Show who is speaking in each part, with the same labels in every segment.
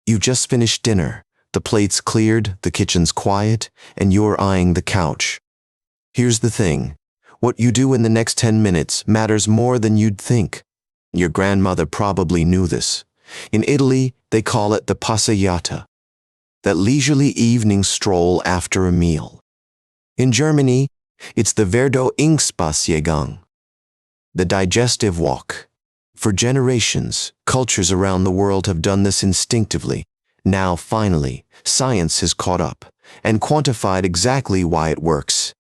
Speaker 1: You just finished dinner, the plate's cleared, the kitchen's quiet, and you're eyeing the couch. Here's the thing. What you do in the next 10 minutes matters more than you'd think. Your grandmother probably knew this. In Italy, they call it the passeggiata, that leisurely evening stroll after a meal. In Germany, it's the Verdauungsspaziergang, the digestive walk. For generations, cultures around the world have done this instinctively. Now, finally, science has caught up and quantified exactly why it works.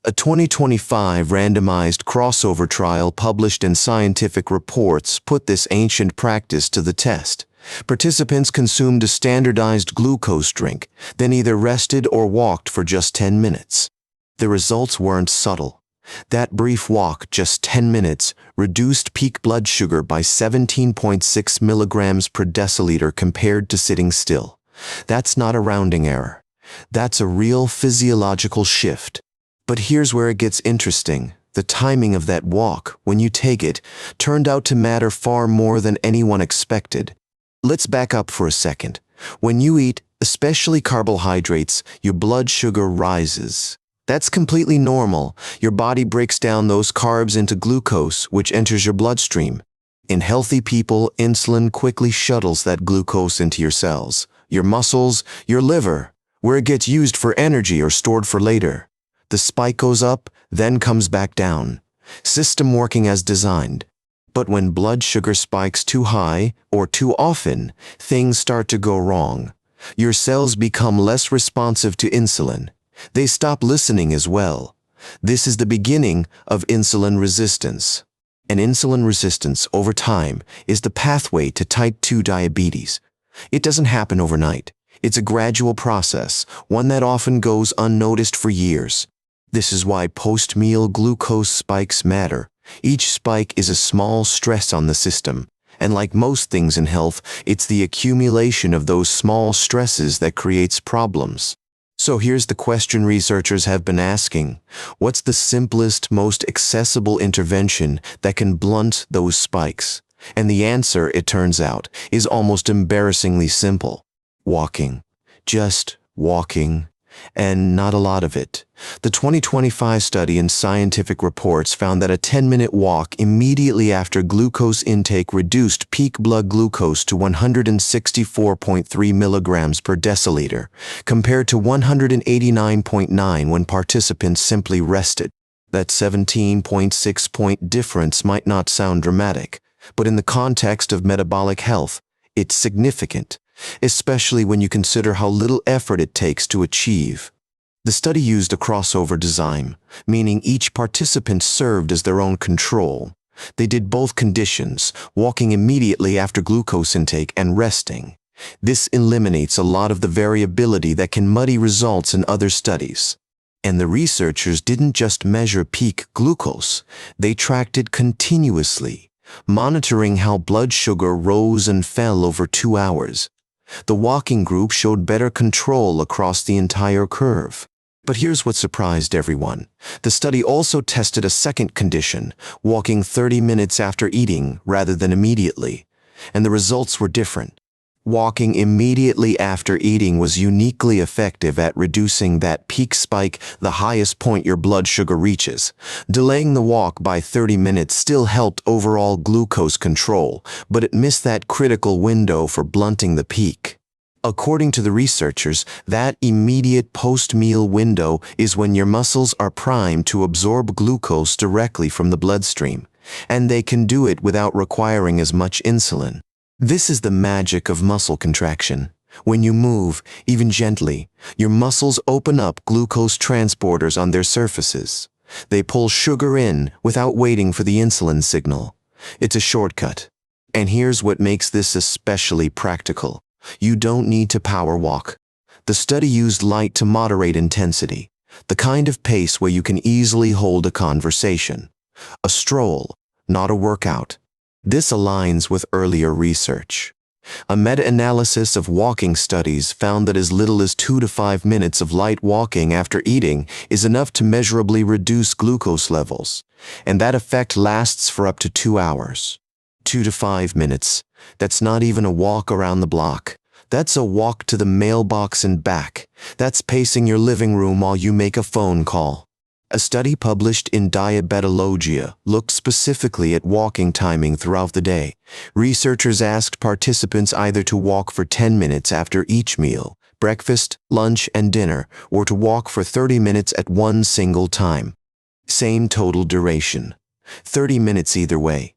Speaker 1: A 2025 randomized crossover trial published in Scientific Reports put this ancient practice to the test. Participants consumed a standardized glucose drink, then either rested or walked for just 10 minutes. The results weren't subtle. That brief walk, just 10 minutes, reduced peak blood sugar by 17.6 milligrams per deciliter compared to sitting still. That's not a rounding error. That's a real physiological shift. But here's where it gets interesting. The timing of that walk, when you take it, turned out to matter far more than anyone expected. Let's back up for a second. When you eat, especially carbohydrates, your blood sugar rises. That's completely normal. Your body breaks down those carbs into glucose, which enters your bloodstream. In healthy people, insulin quickly shuttles that glucose into your cells, your muscles, your liver, where it gets used for energy or stored for later. The spike goes up, then comes back down. System working as designed. But when blood sugar spikes too high or too often, things start to go wrong. Your cells become less responsive to insulin. They stop listening as well. This is the beginning of insulin resistance. And insulin resistance, over time, is the pathway to type 2 diabetes. It doesn't happen overnight. It's a gradual process, one that often goes unnoticed for years. This is why post-meal glucose spikes matter. Each spike is a small stress on the system. And like most things in health, it's the accumulation of those small stresses that creates problems. So here's the question researchers have been asking. What's the simplest, most accessible intervention that can blunt those spikes? And the answer, it turns out, is almost embarrassingly simple. Walking. Just walking. And not a lot of it. The 2025 study in Scientific Reports found that a 10-minute walk immediately after glucose intake reduced peak blood glucose to 164.3 milligrams per deciliter, compared to 189.9 when participants simply rested. That 17.6-point difference might not sound dramatic, but in the context of metabolic health, it's significant, especially when you consider how little effort it takes to achieve. The study used a crossover design, meaning each participant served as their own control. They did both conditions, walking immediately after glucose intake and resting. This eliminates a lot of the variability that can muddy results in other studies. And the researchers didn't just measure peak glucose, they tracked it continuously, monitoring how blood sugar rose and fell over 2 hours. The walking group showed better control across the entire curve. But here's what surprised everyone. The study also tested a second condition, walking 30 minutes after eating rather than immediately. And the results were different. Walking immediately after eating was uniquely effective at reducing that peak spike, the highest point your blood sugar reaches. Delaying the walk by 30 minutes still helped overall glucose control, but it missed that critical window for blunting the peak. According to the researchers, that immediate post-meal window is when your muscles are primed to absorb glucose directly from the bloodstream, and they can do it without requiring as much insulin. This is the magic of muscle contraction. When you move, even gently, your muscles open up glucose transporters on their surfaces. They pull sugar in without waiting for the insulin signal. It's a shortcut. And here's what makes this especially practical. You don't need to power walk. The study used light to moderate intensity, the kind of pace where you can easily hold a conversation. A stroll, not a workout. This aligns with earlier research. A meta-analysis of walking studies found that as little as 2 to 5 minutes of light walking after eating is enough to measurably reduce glucose levels, and that effect lasts for up to 2 hours. 2 to 5 minutes. That's not even a walk around the block. That's a walk to the mailbox and back. That's pacing your living room while you make a phone call. A study published in Diabetologia looked specifically at walking timing throughout the day. Researchers asked participants either to walk for 10 minutes after each meal, breakfast, lunch, and dinner, or to walk for 30 minutes at one single time. Same total duration. 30 minutes either way.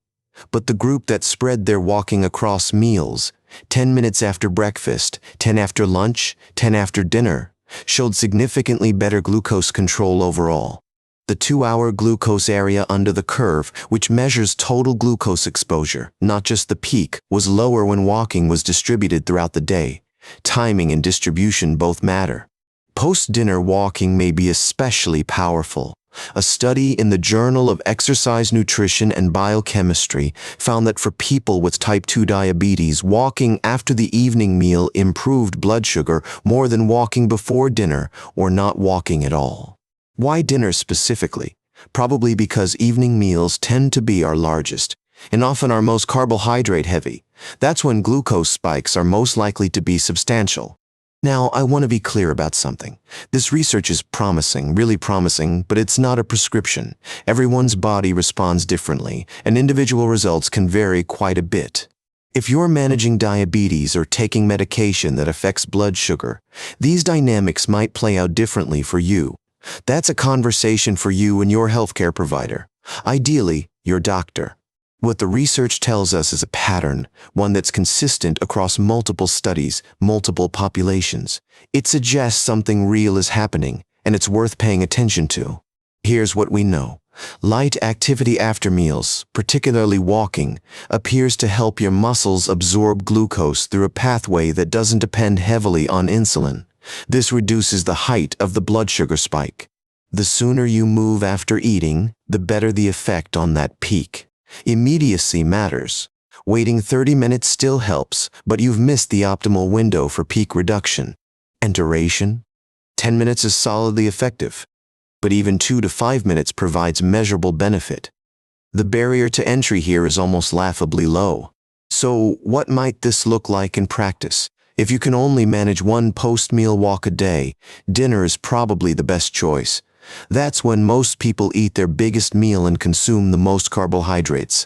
Speaker 1: But the group that spread their walking across meals, 10 minutes after breakfast, 10 after lunch, 10 after dinner, showed significantly better glucose control overall. The 2-hour glucose area under the curve, which measures total glucose exposure, not just the peak, was lower when walking was distributed throughout the day. Timing and distribution both matter. Post-dinner walking may be especially powerful. A study in the Journal of Exercise Nutrition and Biochemistry found that for people with type 2 diabetes, walking after the evening meal improved blood sugar more than walking before dinner or not walking at all. Why dinner specifically? Probably because evening meals tend to be our largest and often our most carbohydrate heavy. That's when glucose spikes are most likely to be substantial. Now, I want to be clear about something. This research is promising, really promising, but it's not a prescription. Everyone's body responds differently, and individual results can vary quite a bit. If you're managing diabetes or taking medication that affects blood sugar, these dynamics might play out differently for you. That's a conversation for you and your healthcare provider. Ideally, your doctor. What the research tells us is a pattern, one that's consistent across multiple studies, multiple populations. It suggests something real is happening, and it's worth paying attention to. Here's what we know. Light activity after meals, particularly walking, appears to help your muscles absorb glucose through a pathway that doesn't depend heavily on insulin. This reduces the height of the blood sugar spike. The sooner you move after eating, the better the effect on that peak. Immediacy matters. Waiting 30 minutes still helps, but you've missed the optimal window for peak reduction. And duration? 10 minutes is solidly effective, but even 2 to 5 minutes provides measurable benefit. The barrier to entry here is almost laughably low. So, what might this look like in practice? If you can only manage one post-meal walk a day, dinner is probably the best choice. That's when most people eat their biggest meal and consume the most carbohydrates.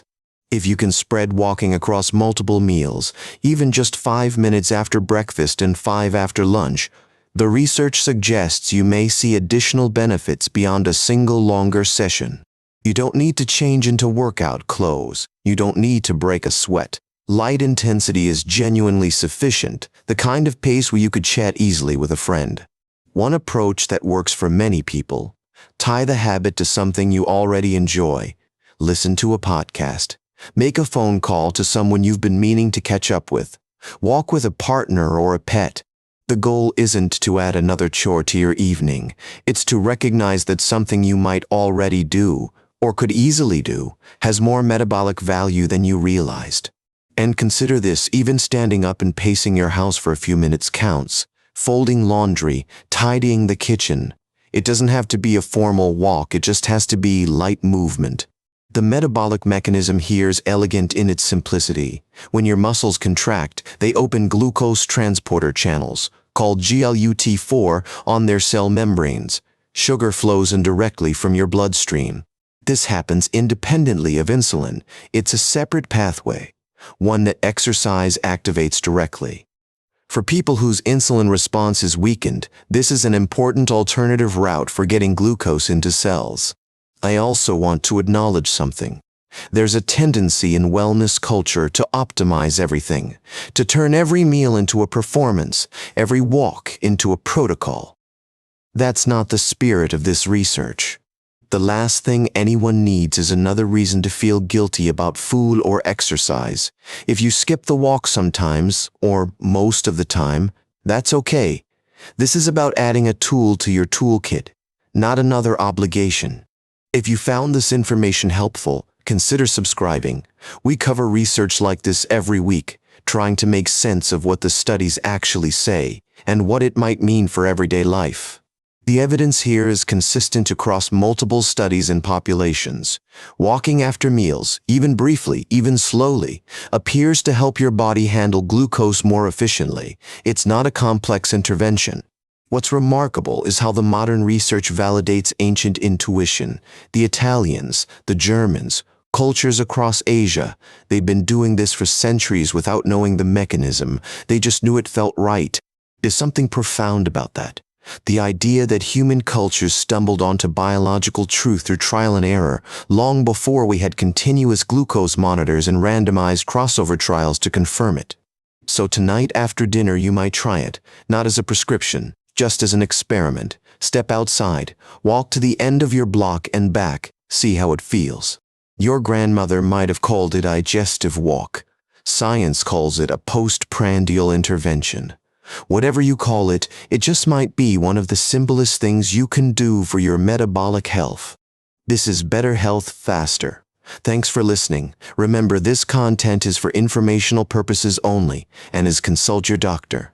Speaker 1: If you can spread walking across multiple meals, even just 5 minutes after breakfast and 5 after lunch, the research suggests you may see additional benefits beyond a single longer session. You don't need to change into workout clothes. You don't need to break a sweat. Light intensity is genuinely sufficient, the kind of pace where you could chat easily with a friend. One approach that works for many people: tie the habit to something you already enjoy. Listen to a podcast. Make a phone call to someone you've been meaning to catch up with. Walk with a partner or a pet. The goal isn't to add another chore to your evening. It's to recognize that something you might already do, or could easily do, has more metabolic value than you realized. And consider this: even standing up and pacing your house for a few minutes counts. Folding laundry, tidying the kitchen. It doesn't have to be a formal walk, it just has to be light movement. The metabolic mechanism here is elegant in its simplicity. When your muscles contract, they open glucose transporter channels, called GLUT4, on their cell membranes. Sugar flows in directly from your bloodstream. This happens independently of insulin. It's a separate pathway, one that exercise activates directly. For people whose insulin response is weakened, this is an important alternative route for getting glucose into cells. I also want to acknowledge something. There's a tendency in wellness culture to optimize everything, to turn every meal into a performance, every walk into a protocol. That's not the spirit of this research. The last thing anyone needs is another reason to feel guilty about food or exercise. If you skip the walk sometimes, or most of the time, that's okay. This is about adding a tool to your toolkit, not another obligation. If you found this information helpful, consider subscribing. We cover research like this every week, trying to make sense of what the studies actually say and what it might mean for everyday life. The evidence here is consistent across multiple studies and populations. Walking after meals, even briefly, even slowly, appears to help your body handle glucose more efficiently. It's not a complex intervention. What's remarkable is how the modern research validates ancient intuition. The Italians, the Germans, cultures across Asia, they've been doing this for centuries without knowing the mechanism. They just knew it felt right. There's something profound about that. The idea that human cultures stumbled onto biological truth through trial and error long before we had continuous glucose monitors and randomized crossover trials to confirm it. So tonight after dinner you might try it, not as a prescription, just as an experiment. Step outside, walk to the end of your block and back, see how it feels. Your grandmother might have called it a digestive walk. Science calls it a post-prandial intervention. Whatever you call it, it just might be one of the simplest things you can do for your metabolic health. This is better health faster. Thanks for listening. Remember, this content is for informational purposes only and is consult your doctor.